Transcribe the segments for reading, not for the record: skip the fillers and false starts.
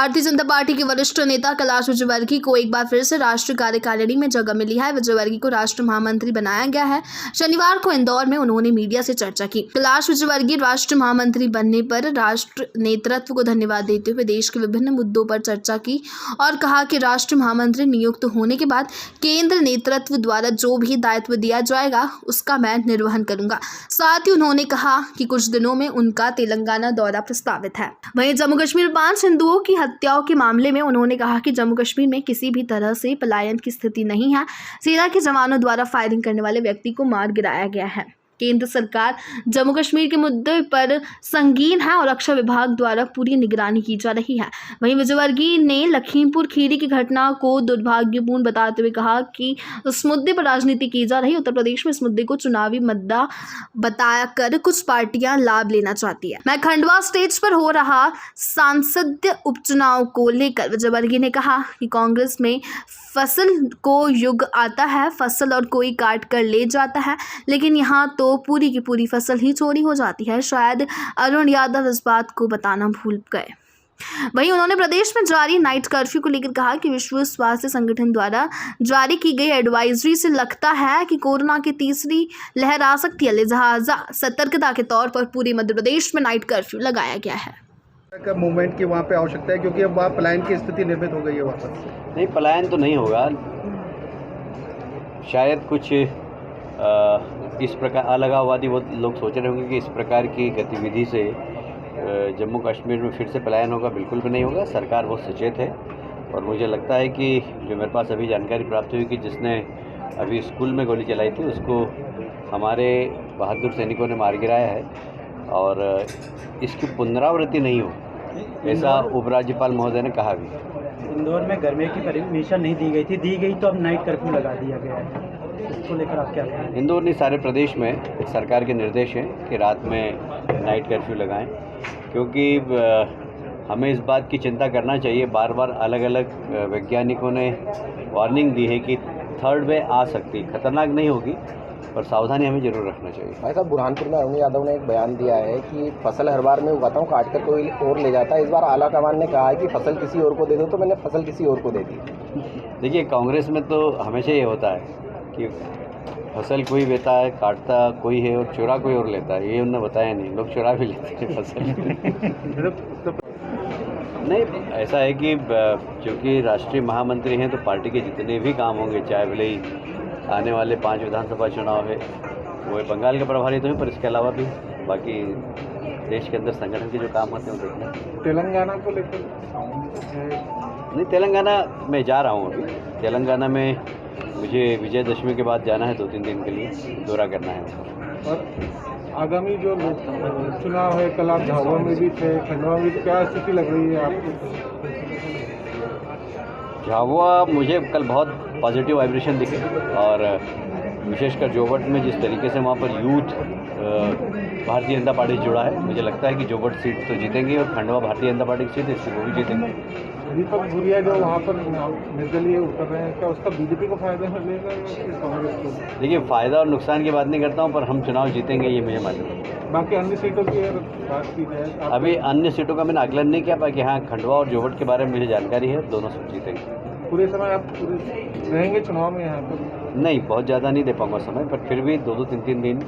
Bharatiya Janata party के वरिष्ठ नेता कैलाश विजयवर्गीय को एक बार फिर से राष्ट्रीय कार्यकारिणी में जगह मिली है। विजयवर्गीय को राष्ट्रीय महामंत्री बनाया गया है। शनिवार को इंदौर में उन्होंने मीडिया से चर्चा की। कैलाश विजयवर्गीय राष्ट्रीय महामंत्री बनने पर राष्ट्र नेतृत्व को धन्यवाद देते हुए देश के विभिन्न मुद्दों पर चर्चा की और कहा कि राष्ट्रीय महामंत्री नियुक्त होने के बाद केंद्र नेतृत्व द्वारा जो भी दायित्व दिया जाएगा उसका मैं निर्वहन करूंगा। साथ ही उन्होंने कहा कि कुछ दिनों में उनका तेलंगाना दौरा प्रस्तावित है। वहीं जम्मू कश्मीर में 5 हिंदुओं की हत्याओं के मामले में उन्होंने कहा कि जम्मू कश्मीर में किसी भी तरह से पलायन की स्थिति नहीं है। सेना के जवानों द्वारा फायरिंग करने वाले व्यक्ति को मार गिराया गया है। केंद्र सरकार जम्मू कश्मीर के मुद्दे पर संगीन है और रक्षा विभाग द्वारा पूरी निगरानी की जा रही है। वहीं विजयवर्गीय ने लखीमपुर खीरी की घटना को दुर्भाग्यपूर्ण बताते हुए कहा कि उस मुद्दे पर राजनीति की जा रही है। उत्तर प्रदेश में इस मुद्दे को चुनावी मुद्दा बताकर कुछ पार्टियां लाभ लेना चाहती है। मैं खंडवा स्टेज पर हो रहा सांसदीय उपचुनाव को लेकर विजयवर्गीय ने कहा कि कांग्रेस में फसल को युग आता है, फसल और कोई काट कर ले जाता है, लेकिन यहाँ तो पूरी की पूरी फसल ही चोरी हो जाती है। शायद अरुण यादव इस बात को बताना भूल गए। वहीं उन्होंने प्रदेश में जारी नाइट कर्फ्यू को लेकर कहा कि विश्व स्वास्थ्य संगठन द्वारा जारी की गई एडवाइजरी से लगता है कि कोरोना की तीसरी लहर आ सकती है। लिहाजा सतर्कता के तौर पर पूरे मध्य प्रदेश में नाइट कर्फ्यू लगाया गया है। का मूवमेंट की वहाँ पे आवश्यकता है क्योंकि अब वहाँ पलायन की स्थिति निर्मित हो गई है। वापस नहीं, पलायन तो नहीं होगा। शायद कुछ इस प्रकार अलगाववादी वो लोग सोच रहे होंगे कि इस प्रकार की गतिविधि से जम्मू कश्मीर में फिर से पलायन होगा। बिल्कुल भी नहीं होगा। सरकार बहुत सचेत है और मुझे लगता है कि जो मेरे पास अभी जानकारी प्राप्त हुई कि जिसने अभी स्कूल में गोली चलाई थी उसको हमारे बहादुर सैनिकों ने मार गिराया है और इसकी पुनरावृत्ति नहीं हो, ऐसा उपराज्यपाल महोदय ने कहा भी। इंदौर में गर्मी की परमिशन नहीं दी गई थी, दी गई तो अब नाइट कर्फ्यू लगा दिया गया है। इसको लेकर आप क्या कहेंगे? इंदौर नहीं, सारे प्रदेश में सरकार के निर्देश हैं कि रात में नाइट कर्फ्यू लगाएं, क्योंकि हमें इस बात की चिंता करना चाहिए। बार बार अलग अलग वैज्ञानिकों ने वार्निंग दी है कि थर्ड वेव आ सकती, खतरनाक नहीं होगी पर सावधानी हमें जरूर रखना चाहिए। भाई साहब, बुरहानपुर में अरुण यादव ने एक बयान दिया है कि फसल हर बार मैं उगाता हूँ, काट कर कोई और ले जाता है। इस बार आला कमान ने कहा है कि फसल किसी और को दे दो, तो मैंने फसल किसी और को दे दी। देखिए, कांग्रेस में तो हमेशा ये होता है कि फसल कोई बेता है, काटता कोई है और चुरा कोई और लेता है। ये उन्होंने बताया नहीं, लोग चुरा भी लेते हैं फसल। नहीं, ऐसा है कि चूँकि राष्ट्रीय महामंत्री हैं तो पार्टी के जितने भी काम होंगे, चाहे भले ही आने वाले 5 विधानसभा चुनाव है, वो बंगाल के प्रभारी तो हैं, पर इसके अलावा भी बाकी देश के अंदर संगठन के जो काम होते हैं वो देखना। तेलंगाना को लेकर नहीं, तेलंगाना में जा रहा हूँ अभी। तेलंगाना में मुझे विजयदशमी के बाद जाना है, 2-3 दिन के लिए दौरा करना है। और आगामी जो चुनाव है, कल आप झाबुआ में भी थे, खंडवा में भी, क्या स्थिति लग रही है आपको? झाबुआ मुझे कल बहुत पॉजिटिव वाइब्रेशन दिखे और विशेषकर जोबट में जिस तरीके से वहाँ पर यूथ भारतीय जनता पार्टी से जुड़ा है, मुझे लगता है कि जोबट सीट तो जीतेंगे और खंडवा भारतीय जनता पार्टी की सीट है, इसलिए वो भी जीतेंगे। दीपक भूरिया जो वहाँ पर निर्दलीय उतर रहे हैं, क्या उसका बीजेपी को फायदा मिलेगा या कांग्रेस को? देखिए, फ़ायदा और नुकसान की बात नहीं करता हूँ, पर हम चुनाव जीतेंगे ये मुझे मालूम है। बाकी अन्य सीटों की बात की जाए, अभी अन्य सीटों का मैंने आकलन नहीं किया, बाकी हाँ खंडवा और जोबट के बारे में मुझे जानकारी है, दोनों सीट जीतेंगे। पूरे समय आप रहेंगे चुनाव में यहाँ पर? नहीं, बहुत ज़्यादा नहीं दे पाऊँगा समय, पर फिर भी 2-2, 3-3 दिन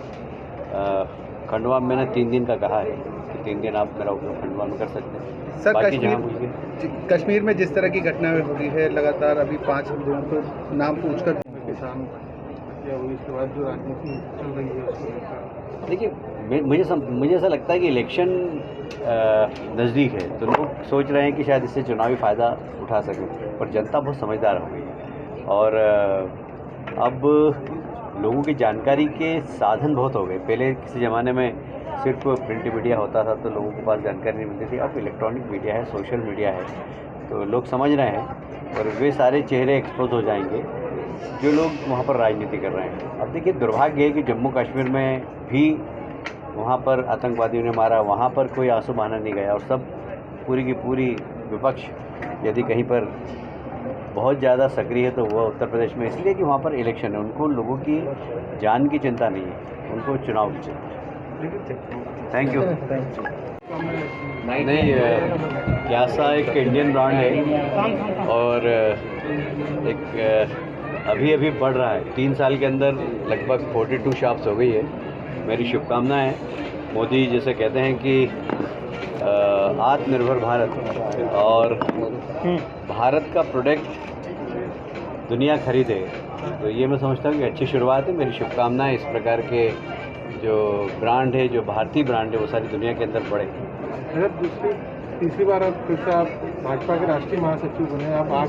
खंडवा में मैंने 3 दिन का कहा है कि 3 दिन आप मेरा उपयोग खंडवा में कर सकते हैं। सर, कश्मीर में जिस तरह की घटनाएं हो रही है लगातार, अभी 5 लोगों को नाम पूछकर किसान या हुई, इसके बाद जो राजनीति चल रही है, देखिए मुझे ऐसा लगता है कि इलेक्शन नज़दीक है तो लोग सोच रहे हैं कि शायद इससे चुनावी फ़ायदा उठा सकें, पर जनता बहुत समझदार हो गई है और अब लोगों की जानकारी के साधन बहुत हो गए। पहले किसी ज़माने में सिर्फ प्रिंट मीडिया होता था तो लोगों के पास जानकारी नहीं मिलती थी। अब इलेक्ट्रॉनिक मीडिया है, सोशल मीडिया है, तो लोग समझ रहे हैं और वे सारे चेहरे एक्सपोज हो जाएंगे जो लोग वहाँ पर राजनीति कर रहे हैं। अब देखिए, दुर्भाग्य है कि जम्मू कश्मीर में भी वहाँ पर आतंकवादियों ने मारा, वहाँ पर कोई आंसू बहाना नहीं गया और सब पूरी की पूरी विपक्ष यदि कहीं पर बहुत ज़्यादा सक्रिय है तो वह उत्तर प्रदेश में, इसलिए कि वहाँ पर इलेक्शन है। उनको लोगों की जान की चिंता नहीं है, उनको चुनाव की चिंता। Thank you. नहीं क्यासा एक इंडियन ब्रांड है और अभी बढ़ रहा है। 3 साल के अंदर लगभग 42 शॉप्स हो गई है। मेरी शुभकामनाएं हैं। मोदी जैसे कहते हैं कि आत्मनिर्भर भारत और भारत का प्रोडक्ट दुनिया खरीदे, तो ये मैं समझता हूँ कि अच्छी शुरुआत है। मेरी शुभकामनाएं इस प्रकार के जो ब्रांड है, जो भारतीय ब्रांड है, वो सारी दुनिया के अंदर बढ़े। तीसरी बार अब फिर से आप भाजपा के राष्ट्रीय महासचिव बने, आप